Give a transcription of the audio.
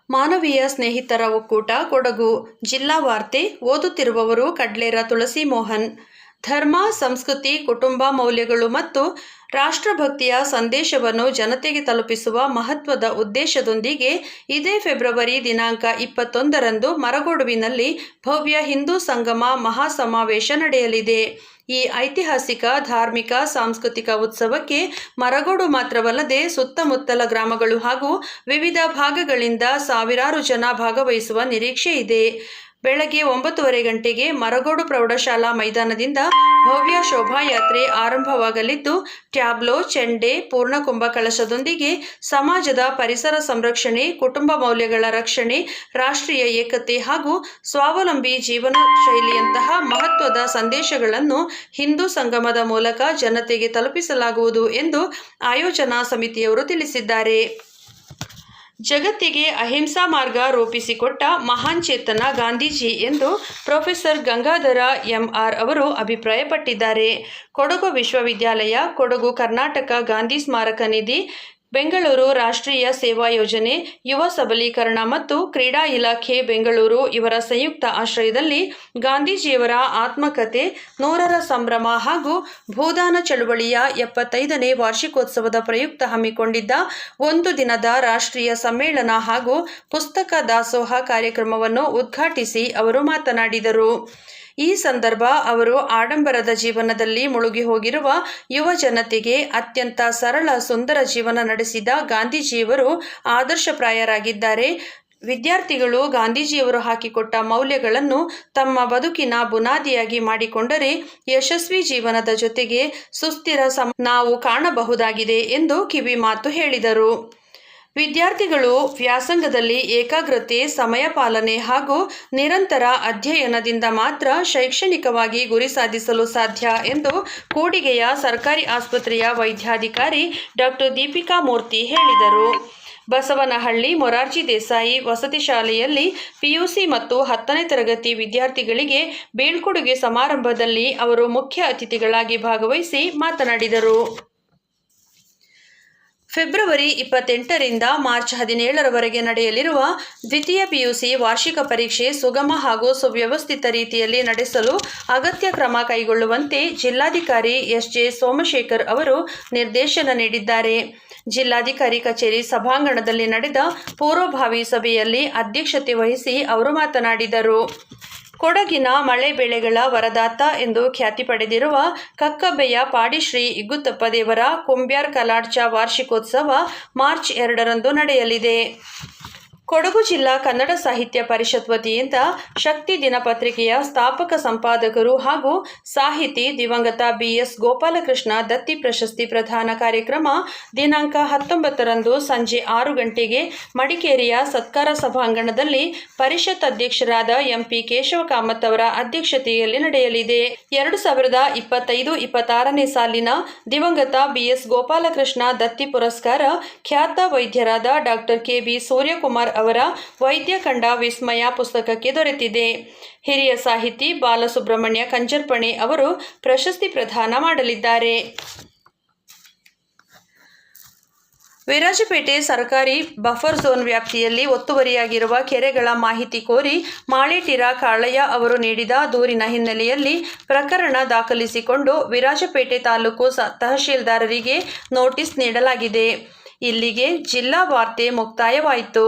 ಮಾನವೀಯ ಸ್ನೇಹಿತರ ಒಕ್ಕೂಟ ಕೊಡಗು ಜಿಲ್ಲಾ ವಾರ್ತೆ ಓದುತ್ತಿರುವವರು ಕಡ್ಲೇರ ತುಳಸಿ ಮೋಹನ್. ಧರ್ಮ, ಸಂಸ್ಕೃತಿ, ಕುಟುಂಬ ಮೌಲ್ಯಗಳು ಮತ್ತು ರಾಷ್ಟ್ರಭಕ್ತಿಯ ಸಂದೇಶವನ್ನು ಜನತೆಗೆ ತಲುಪಿಸುವ ಮಹತ್ವದ ಉದ್ದೇಶದೊಂದಿಗೆ ಇದೇ ಫೆಬ್ರವರಿ ದಿನಾಂಕ 21ರಂದು ಮರಗೋಡುವಿನಲ್ಲಿ ಭವ್ಯ ಹಿಂದೂ ಸಂಗಮ ಮಹಾಸಮಾವೇಶ ನಡೆಯಲಿದೆ. ಈ ಐತಿಹಾಸಿಕ ಧಾರ್ಮಿಕ ಸಾಂಸ್ಕೃತಿಕ ಉತ್ಸವಕ್ಕೆ ಮರಗೋಡು ಮಾತ್ರವಲ್ಲದೆ ಸುತ್ತಮುತ್ತಲ ಗ್ರಾಮಗಳು ಹಾಗೂ ವಿವಿಧ ಭಾಗಗಳಿಂದ ಸಾವಿರಾರು ಜನ ಭಾಗವಹಿಸುವ ನಿರೀಕ್ಷೆ ಇದೆ. ಬೆಳಗ್ಗೆ 9:30 ಗಂಟೆಗೆ ಮರಗೋಡು ಪ್ರೌಢಶಾಲಾ ಮೈದಾನದಿಂದ ಭವ್ಯ ಶೋಭಾಯಾತ್ರೆ ಆರಂಭವಾಗಲಿದ್ದು, ಟ್ಯಾಬ್ಲೋ, ಚೆಂಡೆ, ಪೂರ್ಣಕುಂಭ ಕಳಶದೊಂದಿಗೆ ಸಮಾಜದ ಪರಿಸರ ಸಂರಕ್ಷಣೆ, ಕುಟುಂಬ ಮೌಲ್ಯಗಳ ರಕ್ಷಣೆ, ರಾಷ್ಟ್ರೀಯ ಏಕತೆ ಹಾಗೂ ಸ್ವಾವಲಂಬಿ ಜೀವನ ಶೈಲಿಯಂತಹ ಮಹತ್ವದ ಸಂದೇಶಗಳನ್ನು ಹಿಂದೂ ಸಂಗಮದ ಮೂಲಕ ಜನತೆಗೆ ತಲುಪಿಸಲಾಗುವುದು ಎಂದು ಆಯೋಜನಾ ಸಮಿತಿಯವರು ತಿಳಿಸಿದ್ದಾರೆ. ಜಗತ್ತಿಗೆ ಅಹಿಂಸಾ ಮಾರ್ಗ ರೂಪಿಸಿಕೊಟ್ಟ ಮಹಾನ್ ಚೇತನ ಗಾಂಧೀಜಿ ಎಂದು ಪ್ರೊಫೆಸರ್ ಗಂಗಾಧರ ಎಂ.ಆರ್. ಅವರು ಅಭಿಪ್ರಾಯಪಟ್ಟಿದ್ದಾರೆ. ಕೊಡಗು ವಿಶ್ವವಿದ್ಯಾಲಯ, ಕೊಡಗು ಕರ್ನಾಟಕ ಗಾಂಧಿ ಸ್ಮಾರಕ ನಿಧಿ, ಬೆಂಗಳೂರು ರಾಷ್ಟ್ರೀಯ ಸೇವಾ ಯೋಜನೆ, ಯುವ ಸಬಲೀಕರಣ ಮತ್ತು ಕ್ರೀಡಾ ಇಲಾಖೆ ಬೆಂಗಳೂರು ಇವರ ಸಂಯುಕ್ತ ಆಶ್ರಯದಲ್ಲಿ ಗಾಂಧೀಜಿಯವರ ಆತ್ಮಕಥೆ 100ರ ಸಂಭ್ರಮ ಹಾಗೂ ಭೂದಾನ ಚಳುವಳಿಯ 75ನೇ ವಾರ್ಷಿಕೋತ್ಸವದ ಪ್ರಯುಕ್ತ ಹಮ್ಮಿಕೊಂಡಿದ್ದ ಒಂದು ದಿನದ ರಾಷ್ಟ್ರೀಯ ಸಮ್ಮೇಳನ ಹಾಗೂ ಪುಸ್ತಕ ದಾಸೋಹ ಕಾರ್ಯಕ್ರಮವನ್ನು ಉದ್ಘಾಟಿಸಿ ಅವರು ಮಾತನಾಡಿದರು. ಈ ಸಂದರ್ಭ ಅವರು ಆಡಂಬರದ ಜೀವನದಲ್ಲಿ ಮುಳುಗಿ ಹೋಗಿರುವ ಯುವ ಜನತೆಗೆ ಅತ್ಯಂತ ಸರಳ ಸುಂದರ ಜೀವನ ನಡೆಸಿದ ಗಾಂಧೀಜಿಯವರು ಆದರ್ಶಪ್ರಾಯರಾಗಿದ್ದಾರೆ. ವಿದ್ಯಾರ್ಥಿಗಳು ಗಾಂಧೀಜಿಯವರು ಹಾಕಿಕೊಟ್ಟ ಮೌಲ್ಯಗಳನ್ನು ತಮ್ಮ ಬದುಕಿನ ಬುನಾದಿಯಾಗಿ ಮಾಡಿಕೊಂಡರೆ ಯಶಸ್ವಿ ಜೀವನದ ಜೊತೆಗೆ ಸುಸ್ಥಿರ ನಾವು ಕಾಣಬಹುದಾಗಿದೆ ಎಂದು ಕಿವಿಮಾತು ಹೇಳಿದರು. ವಿದ್ಯಾರ್ಥಿಗಳು ವ್ಯಾಸಂಗದಲ್ಲಿ ಏಕಾಗ್ರತೆ, ಸಮಯ ಪಾಲನೆ ಹಾಗೂ ನಿರಂತರ ಅಧ್ಯಯನದಿಂದ ಮಾತ್ರ ಶೈಕ್ಷಣಿಕವಾಗಿ ಗುರಿ ಸಾಧಿಸಲು ಸಾಧ್ಯ ಎಂದು ಕೂಡಿಗೆಯ ಸರ್ಕಾರಿ ಆಸ್ಪತ್ರೆಯ ವೈದ್ಯಾಧಿಕಾರಿ ಡಾಕ್ಟರ್ ದೀಪಿಕಾ ಮೂರ್ತಿ ಹೇಳಿದರು. ಬಸವನಹಳ್ಳಿ ಮೊರಾರ್ಜಿ ದೇಸಾಯಿ ವಸತಿ ಶಾಲೆಯಲ್ಲಿ ಪಿಯುಸಿ ಮತ್ತು 10ನೇ ತರಗತಿ ವಿದ್ಯಾರ್ಥಿಗಳಿಗೆ ಬೀಳ್ಕೊಡುಗೆ ಸಮಾರಂಭದಲ್ಲಿ ಅವರು ಮುಖ್ಯ ಅತಿಥಿಗಳಾಗಿ ಭಾಗವಹಿಸಿ ಮಾತನಾಡಿದರು. ಫೆಬ್ರವರಿ 28ರಿಂದ ಮಾರ್ಚ್ 17ರವರೆಗೆ ನಡೆಯಲಿರುವ ದ್ವಿತೀಯ ಪಿಯುಸಿ ವಾರ್ಷಿಕ ಪರೀಕ್ಷೆ ಸುಗಮ ಹಾಗೂ ಸುವ್ಯವಸ್ಥಿತ ರೀತಿಯಲ್ಲಿ ನಡೆಸಲು ಅಗತ್ಯ ಕ್ರಮ ಕೈಗೊಳ್ಳುವಂತೆ ಜಿಲ್ಲಾಧಿಕಾರಿ ಎಸ್.ಜೆ. ಸೋಮಶೇಖರ್ ಅವರು ನಿರ್ದೇಶನ ನೀಡಿದ್ದಾರೆ. ಜಿಲ್ಲಾಧಿಕಾರಿ ಕಚೇರಿ ಸಭಾಂಗಣದಲ್ಲಿ ನಡೆದ ಪೂರ್ವಭಾವಿ ಸಭೆಯಲ್ಲಿ ಅಧ್ಯಕ್ಷತೆ ವಹಿಸಿ ಅವರು ಮಾತನಾಡಿದರು. ಕೊಡಗಿನ ಮಳೆ ಬೆಳೆಗಳ ವರದಾತ ಎಂದು ಖ್ಯಾತಿ ಪಡೆದಿರುವ ಕಕ್ಕಬ್ಬೆಯ ಪಾಡಿ ಶ್ರೀ ಇಗ್ಗುತ್ತಪ್ಪ ದೇವರ ಕುಂಬ್ಯಾರ್ ಕಲಾಡ್ಚ ವಾರ್ಷಿಕೋತ್ಸವ ಮಾರ್ಚ್ 2ರಂದು ನಡೆಯಲಿದೆ. ಕೊಡಗು ಜಿಲ್ಲಾ ಕನ್ನಡ ಸಾಹಿತ್ಯ ಪರಿಷತ್ ವತಿಯಿಂದ ಶಕ್ತಿ ದಿನಪತ್ರಿಕೆಯ ಸ್ಥಾಪಕ ಸಂಪಾದಕರು ಹಾಗೂ ಸಾಹಿತಿ ದಿವಂಗತ ಬಿ.ಎಸ್. ಗೋಪಾಲಕೃಷ್ಣ ದತ್ತಿ ಪ್ರಶಸ್ತಿ ಪ್ರದಾನ ಕಾರ್ಯಕ್ರಮ ದಿನಾಂಕ 19ರಂದು ಸಂಜೆ 6 ಗಂಟೆಗೆ ಮಡಿಕೇರಿಯ ಸತ್ಕಾರ ಸಭಾಂಗಣದಲ್ಲಿ ಪರಿಷತ್ ಅಧ್ಯಕ್ಷರಾದ ಎಂ.ಪಿ. ಕೇಶವ ಕಾಮತ್ ಅವರ ಅಧ್ಯಕ್ಷತೆಯಲ್ಲಿ ನಡೆಯಲಿದೆ. 2025-26ನೇ ಸಾಲಿನ ದಿವಂಗತ ಬಿ.ಎಸ್. ಗೋಪಾಲಕೃಷ್ಣ ದತ್ತಿ ಪುರಸ್ಕಾರ ಖ್ಯಾತ ವೈದ್ಯರಾದ ಡಾಕ್ಟರ್ ಕೆ.ಬಿ. ಸೂರ್ಯಕುಮಾರ್ ಅವರ ವೈದ್ಯ ಕಂಡ ವಿಸ್ಮಯ ಪುಸ್ತಕಕ್ಕೆ ದೊರೆತಿದೆ. ಹಿರಿಯ ಸಾಹಿತಿ ಬಾಲಸುಬ್ರಹ್ಮಣ್ಯ ಕಂಜರ್ಪಣೆ ಅವರು ಪ್ರಶಸ್ತಿ ಪ್ರದಾನ ಮಾಡಲಿದ್ದಾರೆ. ವಿರಾಜಪೇಟೆ ಸರ್ಕಾರಿ ಬಫರ್ ಝೋನ್ ವ್ಯಾಪ್ತಿಯಲ್ಲಿ ಒತ್ತುವರಿಯಾಗಿರುವ ಕೆರೆಗಳ ಮಾಹಿತಿ ಕೋರಿ ಮಾಳೇಟಿರ ಕಾಳಯ್ಯ ಅವರು ನೀಡಿದ ದೂರಿನ ಹಿನ್ನೆಲೆಯಲ್ಲಿ ಪ್ರಕರಣ ದಾಖಲಿಸಿಕೊಂಡು ವಿರಾಜಪೇಟೆ ತಾಲೂಕು ತಹಶೀಲ್ದಾರರಿಗೆ ನೋಟಿಸ್ ನೀಡಲಾಗಿದೆ. ಇಲ್ಲಿಗೆ ಜಿಲ್ಲಾ ವಾರ್ತೆ ಮುಕ್ತಾಯವಾಯಿತು.